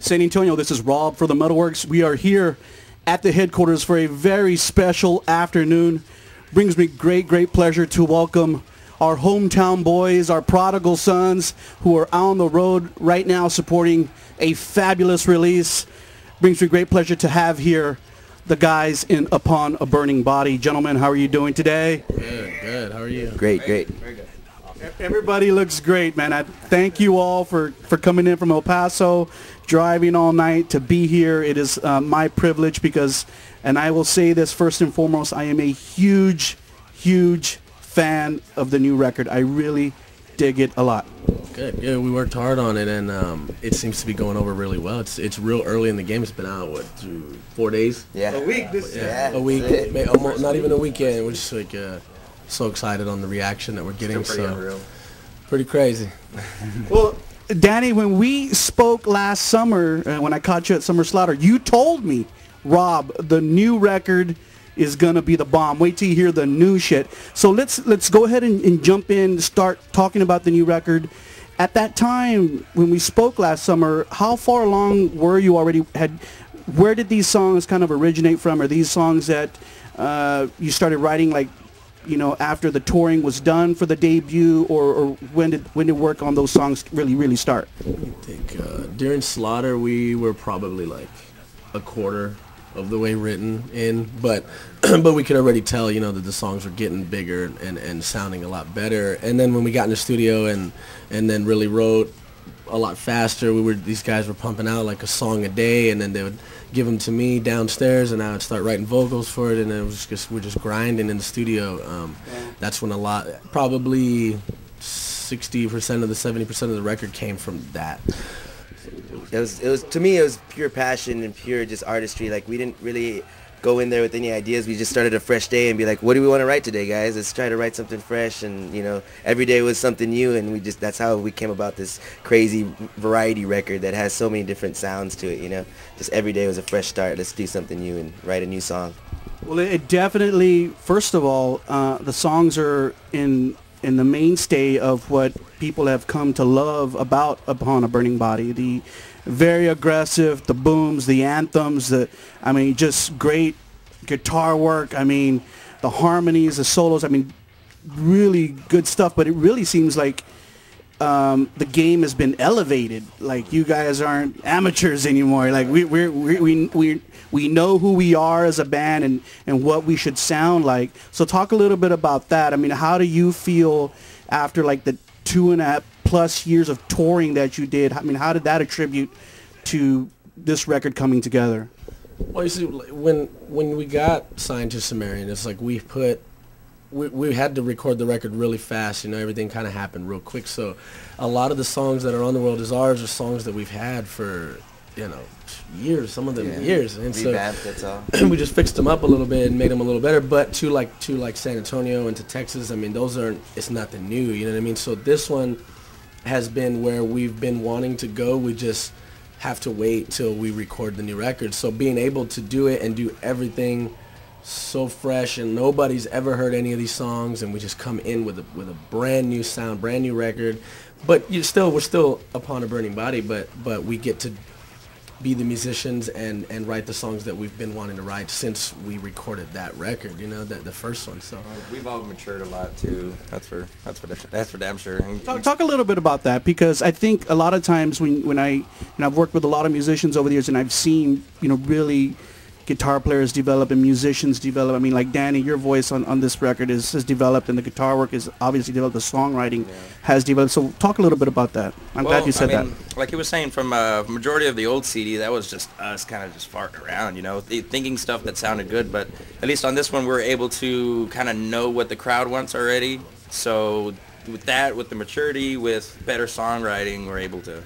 San Antonio. This is Rob for the MetalWorks. We are here at the headquarters for a very special afternoon. Brings me great pleasure to welcome our hometown boys, our prodigal sons who are on the road right now supporting a fabulous release. Brings me great pleasure to have here the guys in Upon a Burning Body. Gentlemen, how are you doing today? Good. How are you? Great. Very good. Everybody looks great, man. I thank you all for coming in from El Paso, driving all night to be here. It is my privilege because, and I will say this first and foremost, I am a huge fan of the new record. I really dig it a lot. Good. We worked hard on it, and it seems to be going over really well. It's real early in the game. It's been out, what, 4 days? Yeah. A week. A week. Almost, not even a weekend. We're just like so excited on the reaction that we're getting. Pretty crazy. Well, Danny, when we spoke last summer, when I caught you at Summer Slaughter, you told me, Rob, the new record is gonna be the bomb. Wait till you hear the new shit. So let's go ahead and jump in, start talking about the new record. At that time, when we spoke last summer, how far along were you already? Where did these songs kind of originate from? Are these songs that you started writing, like, you know, after the touring was done for the debut, or when did work on those songs really start? I think during Slaughter we were probably like a quarter of the way written in, but we could already tell, you know, that the songs were getting bigger and sounding a lot better. And then when we got in the studio and then really wrote a lot faster, these guys were pumping out like a song a day, and then they would give them to me downstairs, and I would start writing vocals for it, and it was we're just grinding in the studio. That's when probably 60% of the 70% of the record came from that. It was to me, it was pure passion and pure just artistry. Like, we didn't really go in there with any ideas. We just started a fresh day and be like, what do we want to write today, guys? Let's try to write something fresh. And, you know, every day was something new, and that's how we came about this crazy variety record that has so many different sounds to it, you know. Just every day was a fresh start. Let's do something new and write a new song. Well, it definitely, first of all, the songs are in the mainstay of what people have come to love about Upon a Burning Body. The very aggressive, the booms, the anthems, just great guitar work. I mean, the harmonies, the solos, I mean, really good stuff. But it really seems like the game has been elevated. Like, you guys aren't amateurs anymore. Like, we know who we are as a band and what we should sound like. So talk a little bit about that. I mean, how do you feel after like the 2.5+ years of touring that you did? I mean, how did that attribute to this record coming together? Well, you see, when we got signed to Sumerian, it's like we had to record the record really fast. You know, everything kind of happened real quick. So a lot of the songs that are on The World Is Ours are songs that we've had for, you know, years, some of them years. And revamped, that's all. We just fixed them up a little bit and made them a little better. But to like San Antonio and to Texas, I mean, it's nothing new, you know what I mean? So this one has been where we've been wanting to go. We just have to wait till we record the new record. So being able to do it and do everything so fresh, and nobody's ever heard any of these songs, and we just come in with a brand new sound, brand new record. But we're still Upon a Burning Body, but we get to be the musicians and write the songs that we've been wanting to write since we recorded that record, you know, the first one. So we've all matured a lot too. That's for damn sure. Talk a little bit about that, because I think a lot of times when I've worked with a lot of musicians over the years, and I've seen, you know, really guitar players develop and musicians develop. I mean, like Danny, your voice on this record has developed, and the guitar work is obviously developed, the songwriting has developed. So talk a little bit about that. I'm glad you said that. Like he was saying, from a majority of the old CD, that was just us kind of just farting around, you know, thinking stuff that sounded good. But at least on this one, we're able to kind of know what the crowd wants already. So with that, with the maturity, with better songwriting, we're able to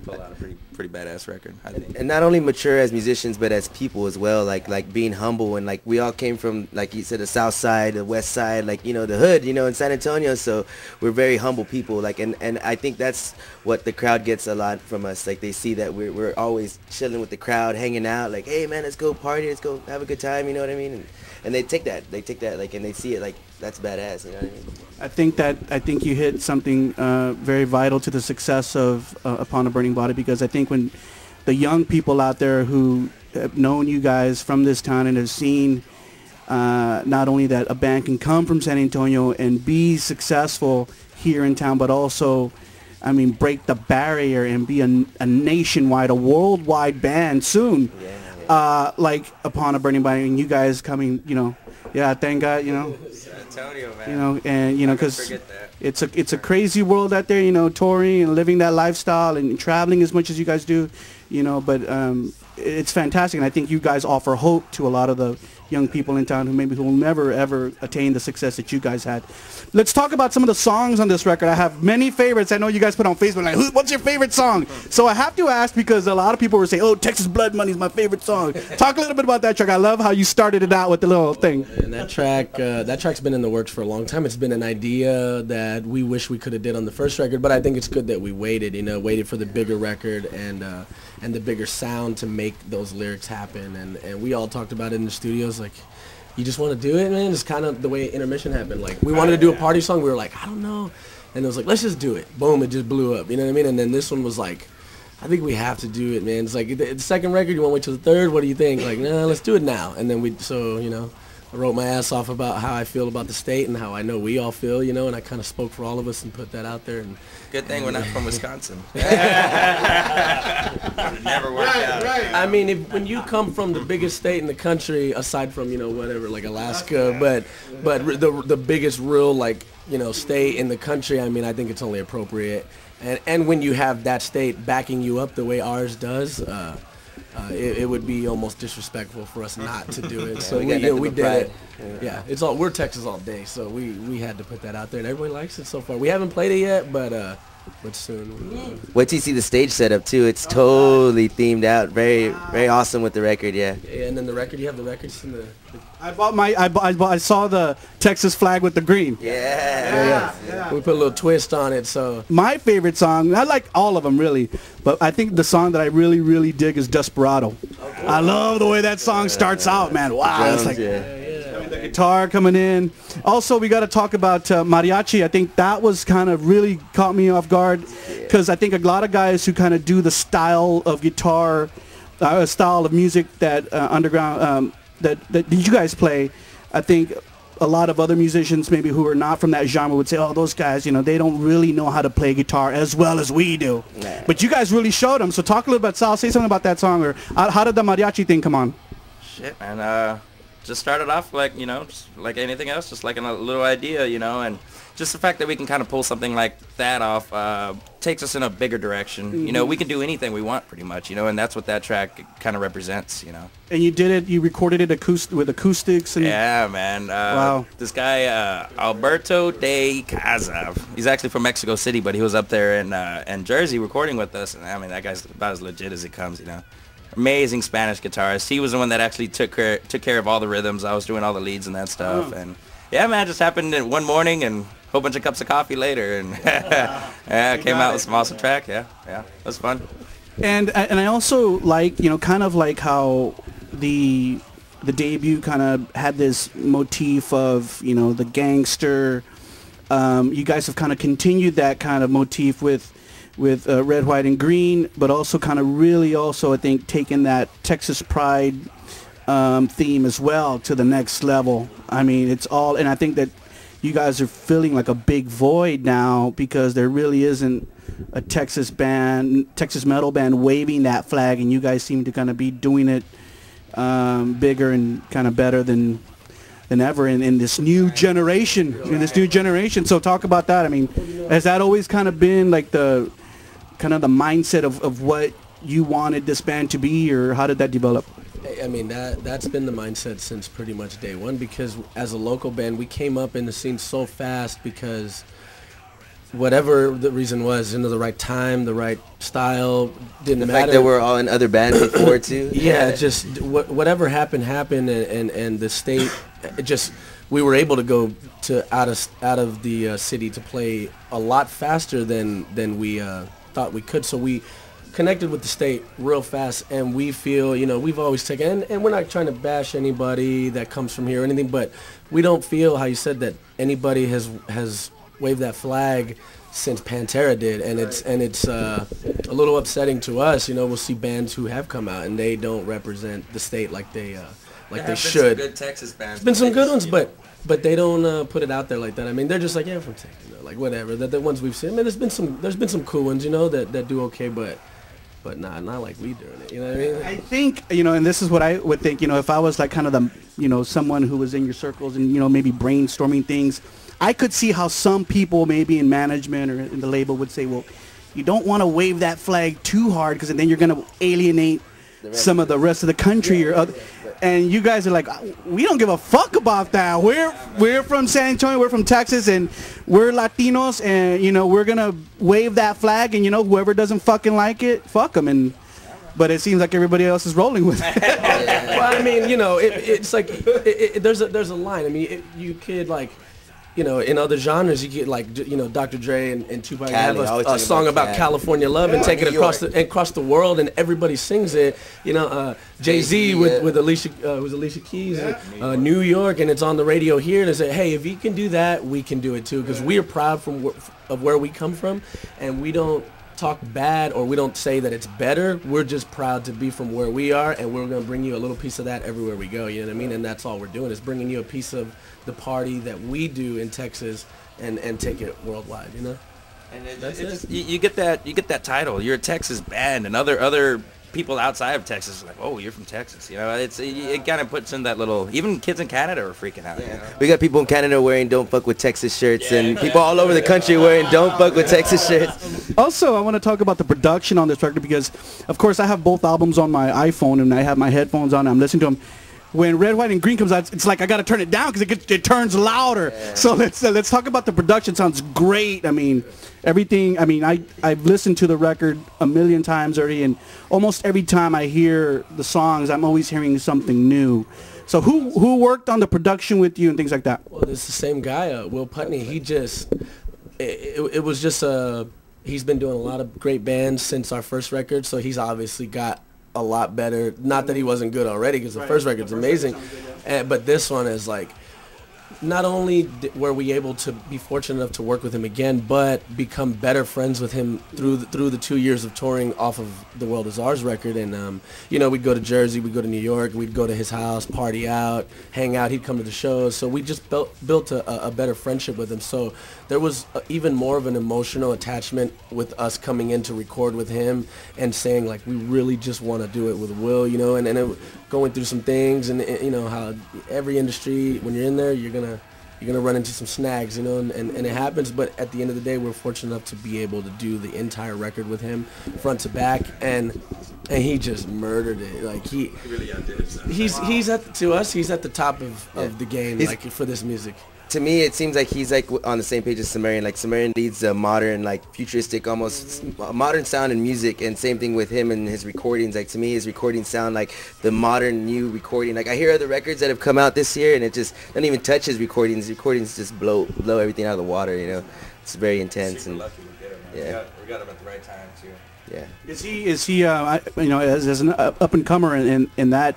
pull out a pretty badass record, I think. And not only mature as musicians, but as people as well, like being humble, and like we all came from, like you said, the south side, the west side, like, you know, the hood, you know, in San Antonio. So we're very humble people, like, and I think that's what the crowd gets a lot from us. Like, they see that we're always chilling with the crowd, hanging out, like, hey man, let's go party, let's go have a good time, you know what I mean? And they take that, like, and they see it like that's badass, you know what I mean? I think you hit something very vital to the success of Upon a Burning Body, because I think when the young people out there who have known you guys from this town and have seen not only that a band can come from San Antonio and be successful here in town, but also, I mean, break the barrier and be a nationwide, a worldwide band soon. Like Upon a Burning Body, and you guys coming, you know, thank God, you know. San Antonio, man. You know, and you know, because it's it's a crazy world out there, you know, touring and living that lifestyle and traveling as much as you guys do, you know. But it's fantastic, and I think you guys offer hope to a lot of the young people in town who will never ever attain the success that you guys had. Let's talk about some of the songs on this record. I have many favorites. I know you guys put on Facebook like, what's your favorite song? So I have to ask, because a lot of people were saying, oh, Texas Blood Money is my favorite song. Talk a little bit about that track. I love how you started it out with the little thing. And that track's been in the works for a long time. It's been an idea that we wish we could have did on the first record, but I think it's good that we waited, you know, waited for the bigger record and the bigger sound to make those lyrics happen. And we all talked about it in the studios, like, you just want to do it, man. It's kind of the way Intermission happened. Like, we wanted to do a party song. We were like, I don't know. And it was like, let's just do it. Boom, it just blew up. You know what I mean? And then this one was like, I think we have to do it, man. It's like, the second record, you want to wait till the third? What do you think? Like, nah, let's do it now. And then you know, I wrote my ass off about how I feel about the state and how I know we all feel, you know, and I kind of spoke for all of us and put that out there. And good thing we're not from Wisconsin. Never worked out. Right. I mean, when you come from the biggest state in the country, aside from, you know, whatever, like Alaska, but the biggest real, like, you know, state in the country, I mean, I think it's only appropriate. And when you have that state backing you up the way ours does, it would be almost disrespectful for us not to do it. So we did it. Yeah, we're Texas all day, so we had to put that out there, and everybody likes it so far. We haven't played it yet, but soon. Wait till you see the stage setup too. It's totally themed out. Very awesome with the record. Yeah. And then the record, you have the records in the. I saw the Texas flag with the green. Yeah. We put a little twist on it. So my favorite song, I like all of them really, but I think the song that I really, really dig is Desperado. Okay. I love the way that song starts out, man. Wow, it's like the guitar coming in. Also, we got to talk about mariachi. I think that was kind of really caught me off guard, because I think a lot of guys who kind of do the style of guitar, style of music that underground. That you guys play, I think a lot of other musicians maybe who are not from that genre would say, oh, those guys, you know, they don't really know how to play guitar as well as we do. Nah. But you guys really showed them. So talk a little about Sal. Say something about that song, or how did the mariachi thing come on? Shit, man. Just started off like, you know, just like anything else, just like a little idea, you know, and just the fact that we can kind of pull something like that off takes us in a bigger direction. Mm-hmm. You know, we can do anything we want pretty much, you know, and that's what that track kind of represents, you know. And you did it, you recorded it with acoustics. And yeah, man. Wow. This guy, Alberto de Casa, he's actually from Mexico City, but he was up there in Jersey recording with us, and I mean, that guy's about as legit as it comes, you know. Amazing Spanish guitarist. He was the one that actually took care of all the rhythms. I was doing all the leads and that stuff. And yeah, man, it just happened in one morning and a whole bunch of cups of coffee later, and came out with some awesome track. Yeah, it was fun. And I also like, you know, kind of like how the debut kind of had this motif of, you know, the gangster. You guys have kind of continued that kind of motif with Red, White, and Green, but also kind of really also, I think, taking that Texas pride theme as well to the next level. I mean, it's all, and I think that you guys are filling like a big void now, because there really isn't a Texas metal band waving that flag, and you guys seem to kind of be doing it bigger and kind of better than ever in this new generation. So talk about that. I mean, has that always kind of been like the mindset of what you wanted this band to be, or how did that develop? I mean, that's been the mindset since pretty much day one, because as a local band, we came up in the scene so fast because whatever the reason was, the right time, the right style, didn't matter. The fact that we're all in other bands before too. Yeah, just whatever happened, and the state, we were able to go to out of the city to play a lot faster than we thought we could. So we connected with the state real fast, and we feel, you know, we've always taken, and we're not trying to bash anybody that comes from here or anything, but we don't feel, how you said, that anybody has waved that flag since Pantera did, and it's a little upsetting to us. You know, we'll see bands who have come out and they don't represent the state like they should. Some good Texas bands. There's been some good ones, but they don't put it out there like that. I mean, they're just like, yeah, I'm from Texas, you know, like whatever. The ones we've seen, I mean, there's been some cool ones, you know, that do okay, but not like we doing it. You know what I mean? I think, you know, and this is what I would think, you know, if I was like kind of the, you know, someone who was in your circles and, you know, maybe brainstorming things, I could see how some people maybe in management or in the label would say, well, you don't want to wave that flag too hard because then you're going to alienate some of the rest of the country or other. And you guys are like, we don't give a fuck about that. We're from San Antonio, we're from Texas, and we're Latinos, and you know we're gonna wave that flag, and you know whoever doesn't fucking like it, fuck them. But it seems like everybody else is rolling with it. Well, I mean, you know, it's like there's a line. I mean, you could like. You know, in other genres, you get like, you know, Dr. Dre and Tupac have a song about California love and take it across the world, and everybody sings it. You know, Jay-Z with Alicia Keys, New York, and it's on the radio here. And they say, hey, if you can do that, we can do it too, because we are proud of where we come from, and we don't talk bad or we don't say that it's better. We're just proud to be from where we are, and we're going to bring you a little piece of that everywhere we go. You know what I mean? And that's all we're doing, is bringing you a piece of the party that we do in Texas and take it worldwide, you know? And you get that title. You're a Texas band, and other people outside of Texas are like, oh, you're from Texas. You know, it kind of puts in that little. Even kids in Canada are freaking out. Yeah. You know? We got people in Canada wearing "Don't Fuck with Texas" shirts, and people all over the country wearing "Don't Fuck with Texas" shirts. Also, I want to talk about the production on this record because, of course, I have both albums on my iPhone and I have my headphones on. And I'm listening to them. When Red, White, and Green comes out, it's like I got to turn it down because it turns louder. Yeah. So let's talk about the production. Sounds great. I mean, everything. I mean, I've listened to the record a million times already, and almost every time I hear the songs, I'm always hearing something new. So who worked on the production with you and things like that? Well, it's the same guy, Will Putney. He just it was just he's been doing a lot of great bands since our first record, so he's obviously got a lot better. Not that he wasn't good already, because the first record's amazing, but this one is like, not only were we able to be fortunate enough to work with him again, but become better friends with him through the 2 years of touring off of The World Is Ours record. And you know, we'd go to Jersey, we'd go to New York, we'd go to his house, party out, hang out. He'd come to the shows, so we just built a better friendship with him. So there was even more of an emotional attachment with us coming in to record with him and saying like, we really just want to do it with Will, you know, and going through some things, and you know how every industry, when you're in there, you're gonna run into some snags, you know, and it happens. But at the end of the day, we're fortunate enough to be able to do the entire record with him, front to back, and he just murdered it. Like he really outdid himself. He's at the top of the game, like for this music. To me, it seems like he's like on the same page as Sumerian. Like Sumerian leads a modern, like futuristic, almost modern sound in music, and same thing with him and his recordings. Like to me, his recordings sound like the modern new recording. Like I hear other records that have come out this year, and it just doesn't even touch his recordings. His recordings just blow everything out of the water. You know, it's very intense. Super lucky we get him. Yeah, we got him at the right time too. Yeah. Is he you know, as an up and comer in that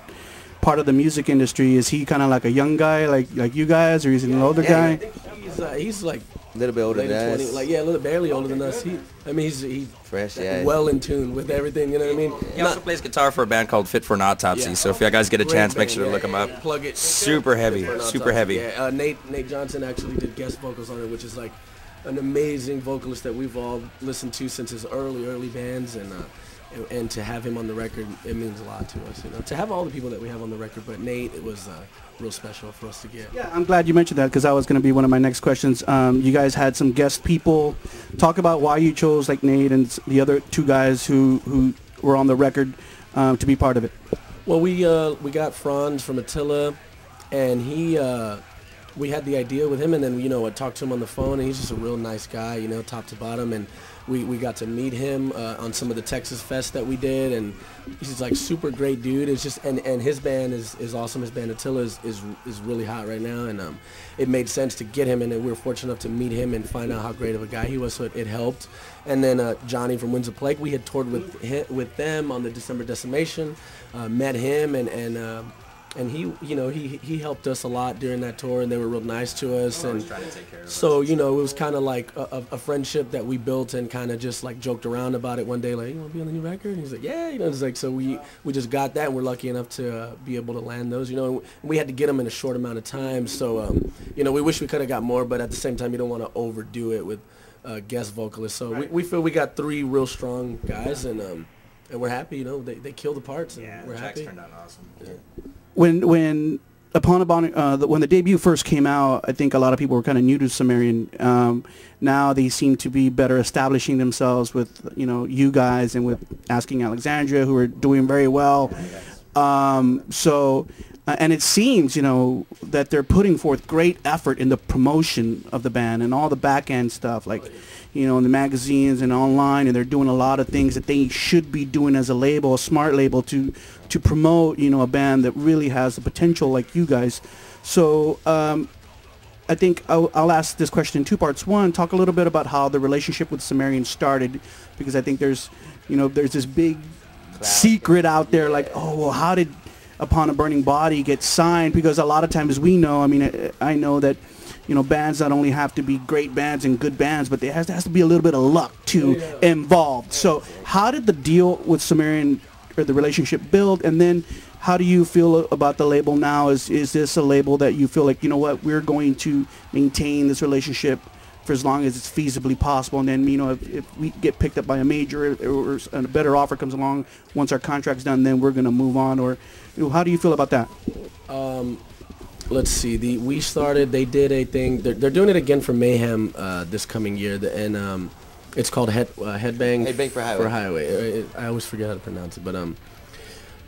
part of the music industry, is he kind of like a young guy like you guys, or is he an older guy? I think he's like a little bit older than us. Like, yeah, a little barely older than us. He's fresh, yeah. Well in tune with everything, you know what I mean? He also plays guitar for a band called Fit for an Autopsy, so if you guys get a chance, make sure to look him up. Plug it. Super heavy. Yeah, Nate Johnson actually did guest vocals on it, which is like an amazing vocalist that we've all listened to since his early bands, and to have him on the record, it means a lot to us, you know. To have all the people that we have on the record, but Nate, it was real special for us to get. Yeah, I'm glad you mentioned that, because that was going to be one of my next questions. You guys had some guest people. Talk about why you chose like Nate and the other two guys who were on the record to be part of it. Well, we got Franz from Attila, and we had the idea with him, and then, you know, I talked to him on the phone, and he's just a real nice guy, you know, top to bottom, and we got to meet him on some of the Texas Fest that we did, and he's like super great dude. It's just, and his band is awesome. His band Attila is really hot right now, and it made sense to get him, and we were fortunate enough to meet him and find out how great of a guy he was, so it helped. And then Johnny from Winds of Plague, we had toured with them on the December Decimation, met him, and and he helped us a lot during that tour, and they were real nice to us, and trying to take care of so it was kind of like a friendship that we built, and kind of just like joked around about it one day, like, you want to be on the new record? And he's like, yeah, it's like, so we just got that, and we're lucky enough to be able to land those, and we had to get them in a short amount of time, so we wish we could have got more, but at the same time you don't want to overdo it with guest vocalists, so we feel we got 3 real strong guys, and we're happy, they kill the parts, and we're happy. Turned out awesome. Yeah. When the debut first came out, I think a lot of people were kind of new to Sumerian. Now they seem to be better establishing themselves with you guys and with Asking Alexandria, who are doing very well. And it seems that they're putting forth great effort in the promotion of the band and all the back end stuff, like in the magazines and online, and they're doing a lot of things that they should be doing as a label, a smart label, to promote a band that really has the potential like you guys. So I think I'll ask this question in 2 parts. One, talk a little bit about how the relationship with Sumerian started, because I think there's this big secret out there, like, oh, well, how did Upon a Burning Body get signed? Because a lot of times I know that bands not only have to be great bands and good bands, but there has to be a little bit of luck too involved. So how did the deal with Sumerian, or the relationship, build? And then how do you feel about the label now? Is this a label that you feel like, we're going to maintain this relationship for as long as it's feasibly possible, and then if we get picked up by a major or a better offer comes along once our contract's done, then we're going to move on? Or how do you feel about that? Let's see. They did a thing. They're doing it again for Mayhem this coming year, and it's called Headbang. Headbang for Highway. I always forget how to pronounce it, but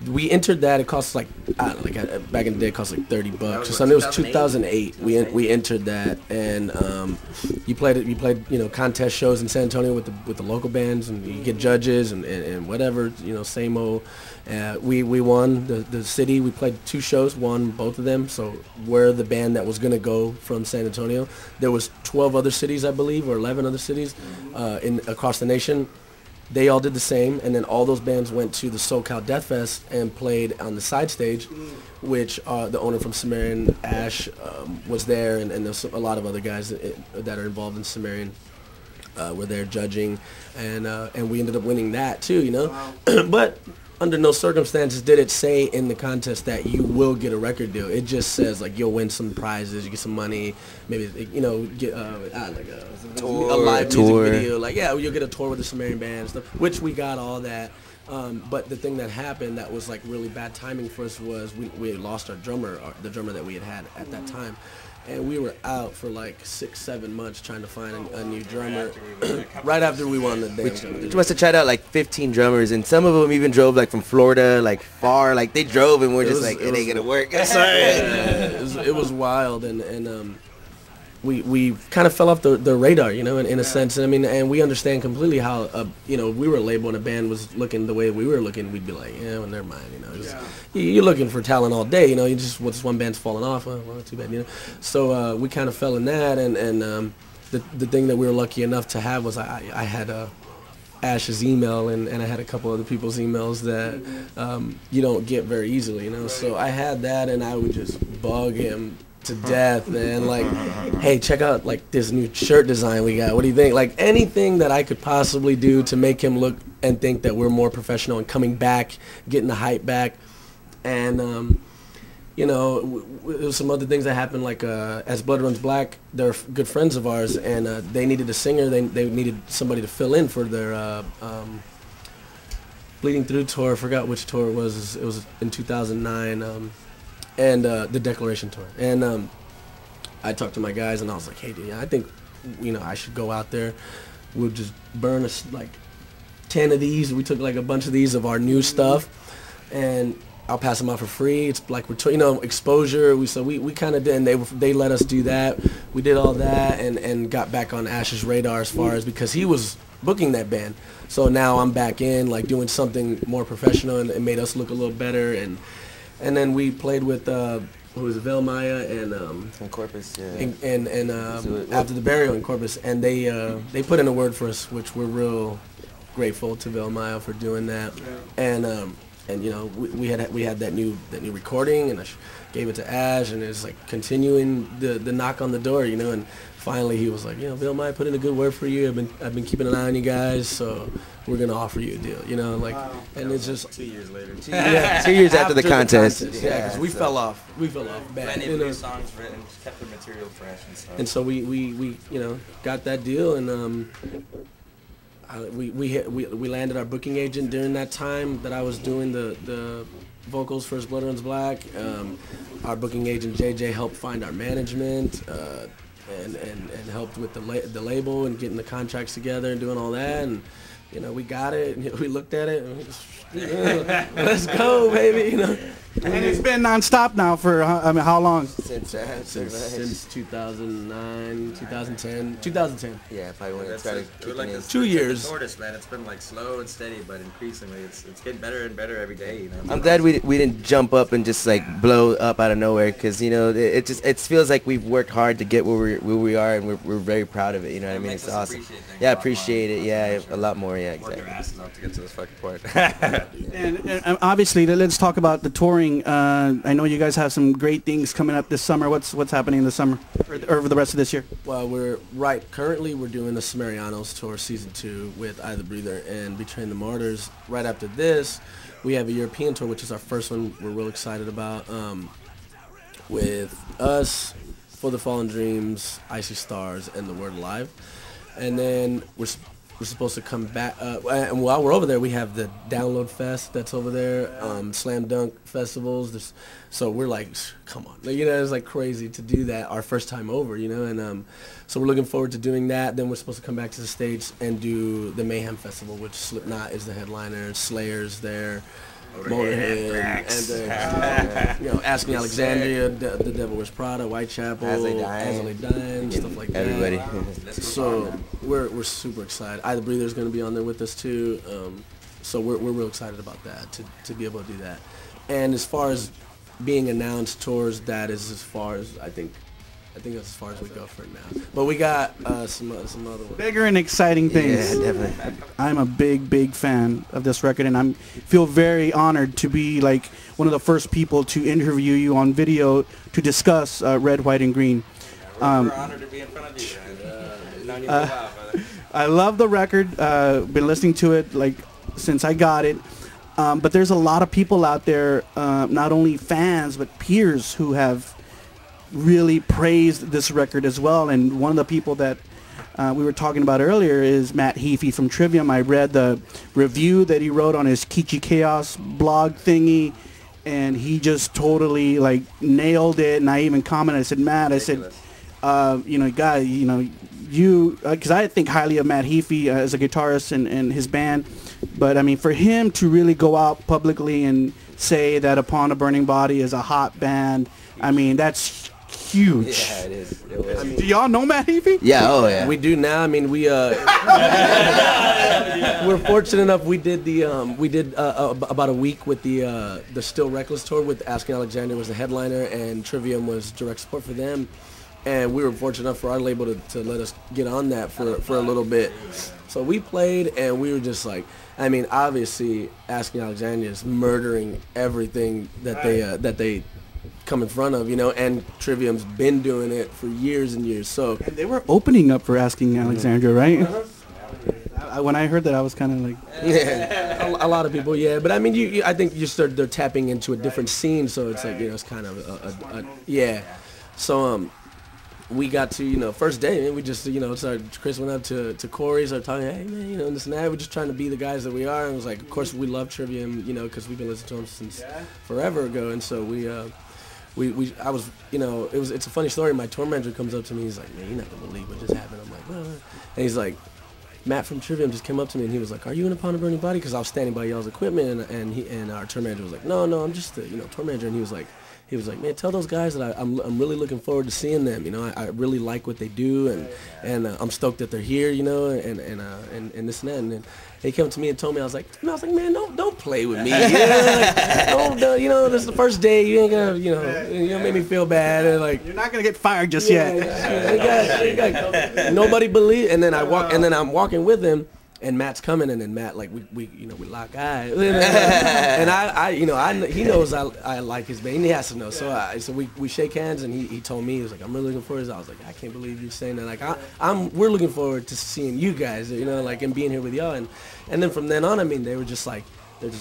we entered that. It costs like back in the day, it cost like $30 or something. It was 2008. We entered that, and you played contest shows in San Antonio with the local bands, and you get judges and whatever, same old. We won the city. We played 2 shows, won both of them. So we're the band that was gonna go from San Antonio. There was 12 other cities, I believe, or 11 other cities across the nation. They all did the same, and then all those bands went to the SoCal Death Fest and played on the side stage, which the owner from Sumerian, Ash, was there, and there's a lot of other guys that are involved in Sumerian were there judging, and we ended up winning that too, Wow. But under no circumstances did it say in the contest that you will get a record deal. It just says like you'll win some prizes, you get some money, maybe get a live music video. Like you'll get a tour with the Sumerian band and stuff, which we got all that. But the thing that happened that was like really bad timing for us was we lost our drummer, the drummer that we had at that time. And we were out for like 6-7 months trying to find a new drummer. Right after we won the damn. We must have tried out like 15 drummers, and some of them even drove like from Florida, like far. Like they drove, and we're just like, it ain't gonna work. It was wild, and we kind of fell off the radar, in a sense. I mean, and we understand completely how, we were a label and a band was looking the way we were looking. We'd be like, well, never mind, You're looking for talent all day, you just, this one band's falling off, well, too bad, So we kind of fell in that, and the thing that we were lucky enough to have was I had Ash's email, and I had a couple other people's emails that you don't get very easily, So I had that, and I would just bug him to death, man. Like, hey, check out like this new shirt design we got. What do you think? Like anything that I could possibly do to make him look and think that we're more professional and coming back, getting the hype back. And there was some other things that happened, like as Blood Runs Black, they're good friends of ours, and they needed a singer. They needed somebody to fill in for their Bleeding Through tour. I forgot which tour it was. It was in 2009. And the Declaration tour, and I talked to my guys, and I was like, hey, dude, I think I should go out there. We'll just burn like 10 of these. We took like a bunch of these of our new stuff, and I'll pass them out for free. It's like we're exposure. We kind of did, and they let us do that. We did all that, and got back on Ash's radar as far as, because he was booking that band. So now I'm back in like doing something more professional, and it made us look a little better. And then we played with who was Vel Maya and Corpus, yeah. and After the Burial in Corpus, and they put in a word for us, which we're real grateful to Vel Maya for doing that. And you know, we had that new recording, and I gave it to Ash, and it's like continuing the knock on the door, you know, and finally he was like, you know, Bill, might put in a good word for you. I've been keeping an eye on you guys, so we're gonna offer you a deal, you know, like, and it's just 2 years later. 2 years after the contest. Yeah, because we fell off bad. Plenty You of know? new songs written, just kept the material fresh and stuff. And so we you know, got that deal, and we landed our booking agent during that time that I was doing the vocals for His Blood Runs Black. Our booking agent JJ helped find our management, and helped with the label and getting the contracts together and doing all that, and you know, we got it, and we looked at it, and we just, let's go, baby, you know. And it's been nonstop now for, I mean, how long? Since 2009, 2010. Yeah, probably when it That's started like, kicking like in. it's 2 years. The tortoise, man. It's been like slow and steady, but increasingly, it's getting better and better every day. You know. I'm glad we didn't jump up and just like blow up out of nowhere, because you know it feels like we've worked hard to get where we are, and we're very proud of it. You know what I mean? It's awesome. Yeah, appreciate it. Yeah, a lot more. Yeah, Work exactly. their asses off to get to this fucking point. And obviously, let's talk about the touring. I know you guys have some great things coming up this summer. What's happening this summer or over the rest of this year? Well, currently we're doing the Sumerian tour season 2 with I the Breather and Betraying the Martyrs. Right after this, we have a European tour, which is our first one we're real excited about, with us, For the Fallen Dreams, Icy Stars, and The Word Alive. And then we're supposed to come back, and while we're over there, we have the Download Fest that's over there, Slam Dunk festivals. So we're like, come on, like, you know, it's like crazy to do that our first time over, you know, and so we're looking forward to doing that. Then we're supposed to come back to the States and do the Mayhem Festival, which Slipknot is the headliner, Slayer's there, Motorhead, and you know, Asking Alexandria, The Devil Wears Prada, Whitechapel, As They Dying, stuff like that. Everybody. So we're super excited. I the Breather is going to be on there with us too. So we're real excited about that, to be able to do that. And as far as being announced tours, that is as far as I think that's as far as we go for now. But we got some other ones. Bigger and exciting things. Yeah, definitely. I'm a big fan of this record, and I feel very honored to be like one of the first people to interview you on video to discuss Red, White, and Green. We're honored to be in front of you, man. Known you for a while, brother. I love the record. Been listening to it like since I got it. But there's a lot of people out there, not only fans but peers, who have really praised this record as well. And one of the people that we were talking about earlier is Matt Heafy from Trivium. I read the review that he wrote on his Kichi Chaos blog thingy, and he just totally like nailed it. And I even commented, I said, Matt, I said, you know, guy, you know, you, because I think highly of Matt Heafy as a guitarist and his band. But I mean, for him to really go out publicly and say that Upon a Burning Body is a hot band, I mean, that's huge. Yeah, it is. It was. I mean, do y'all know Matt Heafy? Yeah, oh yeah. We do now. I mean, we we're fortunate enough. We did about a week with the Still Reckless tour with Asking Alexandria was the headliner, and Trivium was direct support for them. And we were fortunate enough for our label to let us get on that for a little bit. So we played, and we were just like, I mean, obviously, Asking Alexandria is murdering everything that they come in front of, you know, and Trivium's been doing it for years and years. So And they were opening up for Asking Alexandria, right? When I heard that, I was kind of like, yeah, a lot of people, yeah. But I mean, I think they're tapping into a different scene, so it's like, you know, it's kind of yeah. So we got to, you know, first day, man, we just, you know, Chris went up to Corey, started talking, hey, man, you know, this and that. We're just trying to be the guys that we are. And it was like, of course, we love Trivium, you know, because we've been listening to them since forever ago. And so I was, you know, it's a funny story. My tour manager comes up to me. He's like, man, you're not going to believe what just happened. I'm like, well. And he's like, Matt from Trivium just came up to me, and he was like, are you in Upon a Burning Body? Because I was standing by y'all's equipment, and our tour manager was like, no, I'm just the, you know, tour manager. And he was like, man, tell those guys that I'm really looking forward to seeing them. You know, I really like what they do, and I'm stoked that they're here. You know, and this and that. And then he came to me and told me, I was like, man, don't play with me. You know, like, you know, this is the first day. You ain't gonna, you know, make me feel bad. And like, you're not gonna get fired just yet. Nobody believe. And then I'm walking with him. and Matt's coming, and then Matt, like, we lock eyes, and he knows I like his band, and he has to know, so we shake hands, and he told me, he was like, I'm really looking forward to this. I was like, I can't believe you're saying that. Like, we're looking forward to seeing you guys, like, and being here with y'all, and then from then on, I mean, they were just like,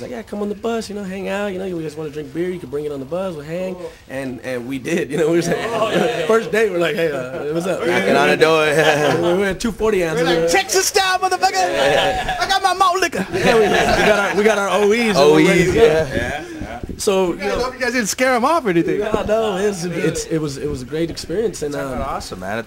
yeah, come on the bus, hang out, you guys want to drink beer, you can bring it on the bus, we'll hang, and we did, we were like, first date, we're like, hey, what's up? Knocking on the door. We were at 240 ounces. We're like, Texas style, motherfucker. I got my malt liquor. Yeah, we got our OEs. OEs, yeah. So I hope you guys didn't scare him off or anything. No, it was a great experience, and awesome, man.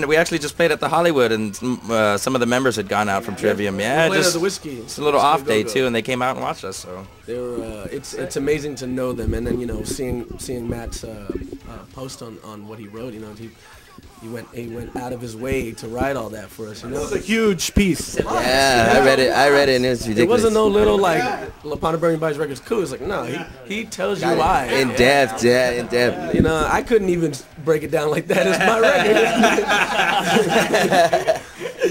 We actually just played at the Hollywood, and some of the members had gone out from Trivium. Yeah, we played just at the Whiskey. It's a little off day too, and they came out and watched us. So they were. It's amazing to know them, and then seeing Matt's post on what he wrote. He went out of his way to write all that for us. It was a huge piece. Yeah, I read it, and it was ridiculous. It wasn't no little like upon a burning body's records cool. It's like, no, he tells you why. In depth, yeah, in depth. I couldn't even break it down like that. It's my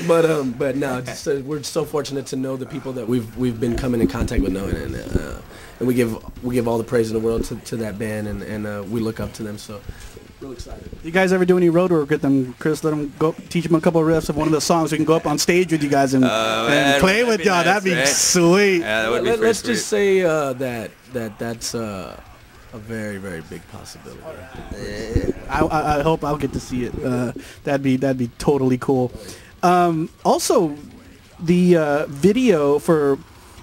record. But no, we're so fortunate to know the people that we've been coming in contact with, knowing, and we give all the praise in the world to that band, and we look up to them. So. Real excited. You guys ever do any road work with them, Chris? Let them go teach them a couple of riffs of one of the songs. We can go up on stage with you guys and play with y'all. That'd be sweet. Yeah, that would be Let's sweet. just say that's a very, very big possibility. I hope I'll get to see it. That'd be totally cool. Also, the video for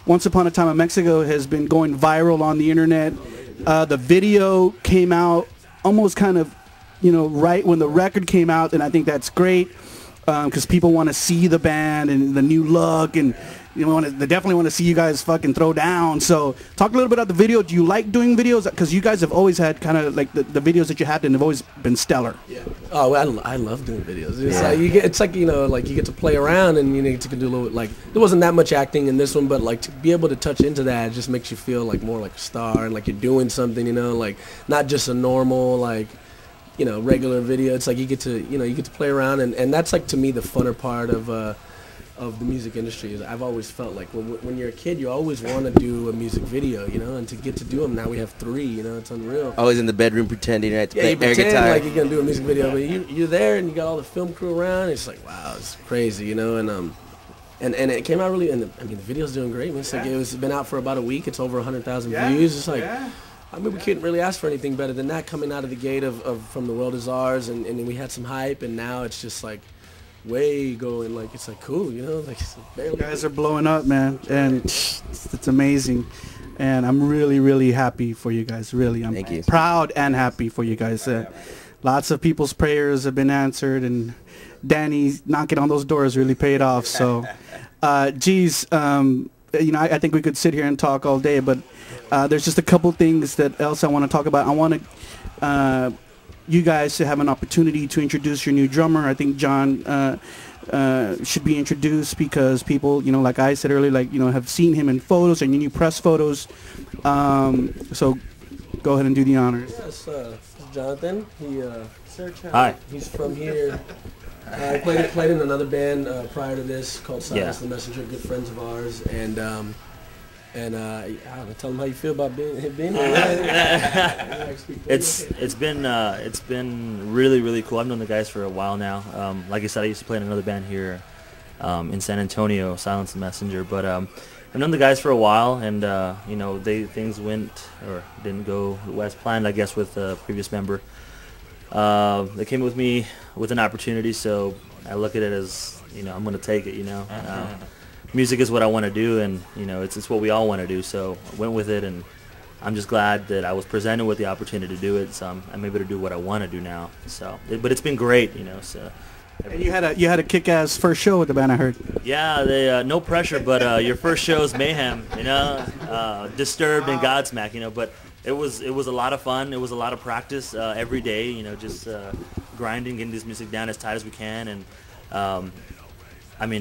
Once Upon a Time in Mexico has been going viral on the internet. The video came out almost kind of right when the record came out, and I think that's great because people want to see the band and the new look, and they definitely want to see you guys fucking throw down. So talk a little bit about the video. Do you like doing videos? Because you guys have always had kind of like the videos that you had and have always been stellar. Yeah. Oh, I love doing videos. It's like you get to play around, and you get to do a little, like, there wasn't that much acting in this one, but like to be able to touch into that just makes you feel like more like a star and like you're doing something, like not just a normal like regular video. It's like you get to play around, and that's like to me the funner part of the music industry. Is I've always felt like when you're a kid, you always want to do a music video, and to get to do them, now we have 3, it's unreal. Always in the bedroom pretending, right, to play you air pretend guitar. like you're gonna do a music video, but you're there and you got all the film crew around. It's like, wow, it's crazy, and it came out really, and the video's doing great. It's like it's been out for about a week. It's over 100,000 views. It's like. We couldn't really ask for anything better than that coming out of the gate of From the World Is Ours, and then we had some hype, and now it's just like way going, like it's like cool, like it's barely. You guys are blowing up, man, and it's amazing, and I'm really, really happy for you guys. Really, I'm proud and happy for you guys. Lots of people's prayers have been answered, and Danny knocking on those doors really paid off. So, I think we could sit here and talk all day, but there's just a couple things that else I want to talk about. I want you guys to have an opportunity to introduce your new drummer. I think John should be introduced because people, like I said earlier, have seen him in photos and your new press photos. So go ahead and do the honors. Yes, Jonathan. Hi. He's from here. I played in another band prior to this called Silence the Messenger, good friends of ours, and I don't know, tell them how you feel about being here. It's been really, really cool. I've known the guys for a while now. Like I said, I used to play in another band here in San Antonio, Silence the Messenger, but I've known the guys for a while, and things went or didn't go as planned, I guess, with the previous member. They came with me with an opportunity, so I look at it as, I'm going to take it, Music is what I want to do, and, it's what we all want to do, so I went with it, and I'm just glad that I was presented with the opportunity to do it, so I'm able to do what I want to do now. So, but it's been great, so. And you had a kick-ass first show with the band, I heard. Yeah, they no pressure, but your first show is mayhem, Disturbed and Godsmack, but it was a lot of fun. It was a lot of practice every day, just grinding, getting this music down as tight as we can, and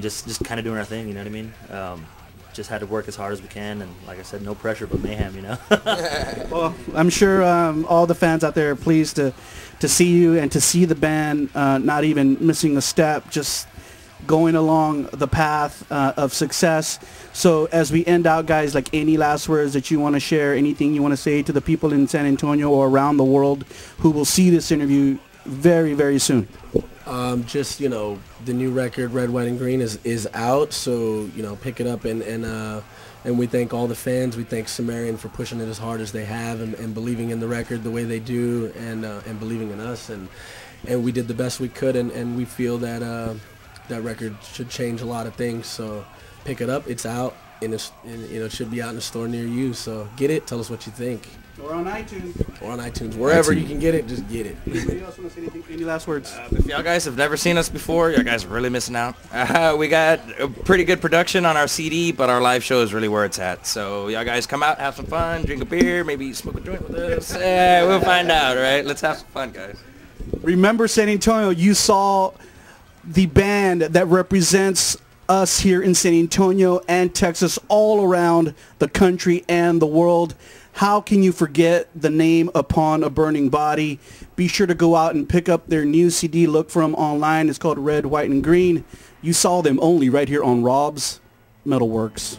just kind of doing our thing, you know what I mean? Just had to work as hard as we can, and like I said, no pressure, but mayhem, Well, I'm sure all the fans out there are pleased to see you and to see the band not even missing a step, just going along the path of success. So as we end out, guys, like any last words that you want to share, anything you want to say to the people in San Antonio or around the world who will see this interview very, very soon? Just, the new record, Red, White, and Green, is out. So, pick it up and we thank all the fans. We thank Sumerian for pushing it as hard as they have and believing in the record the way they do and believing in us. And we did the best we could, and we feel that that record should change a lot of things. So pick it up. It's out, and it should be out in a store near you. So get it. Tell us what you think. Or on iTunes. Or on iTunes. Wherever you can get it, just get it. Anybody else want to say anything? Any last words? If y'all guys have never seen us before, y'all guys are really missing out. We got a pretty good production on our CD, but our live show is really where it's at. So y'all guys come out, have some fun, drink a beer, maybe smoke a joint with us. We'll find out, all right? Let's have some fun, guys. Remember, San Antonio, you saw the band that represents us here in San Antonio and Texas, all around the country and the world. How can you forget the name Upon a Burning Body? Be sure to go out and pick up their new CD. Look for them online. It's called Red, White, and Green. You saw them only right here on Rob's MetalWorks.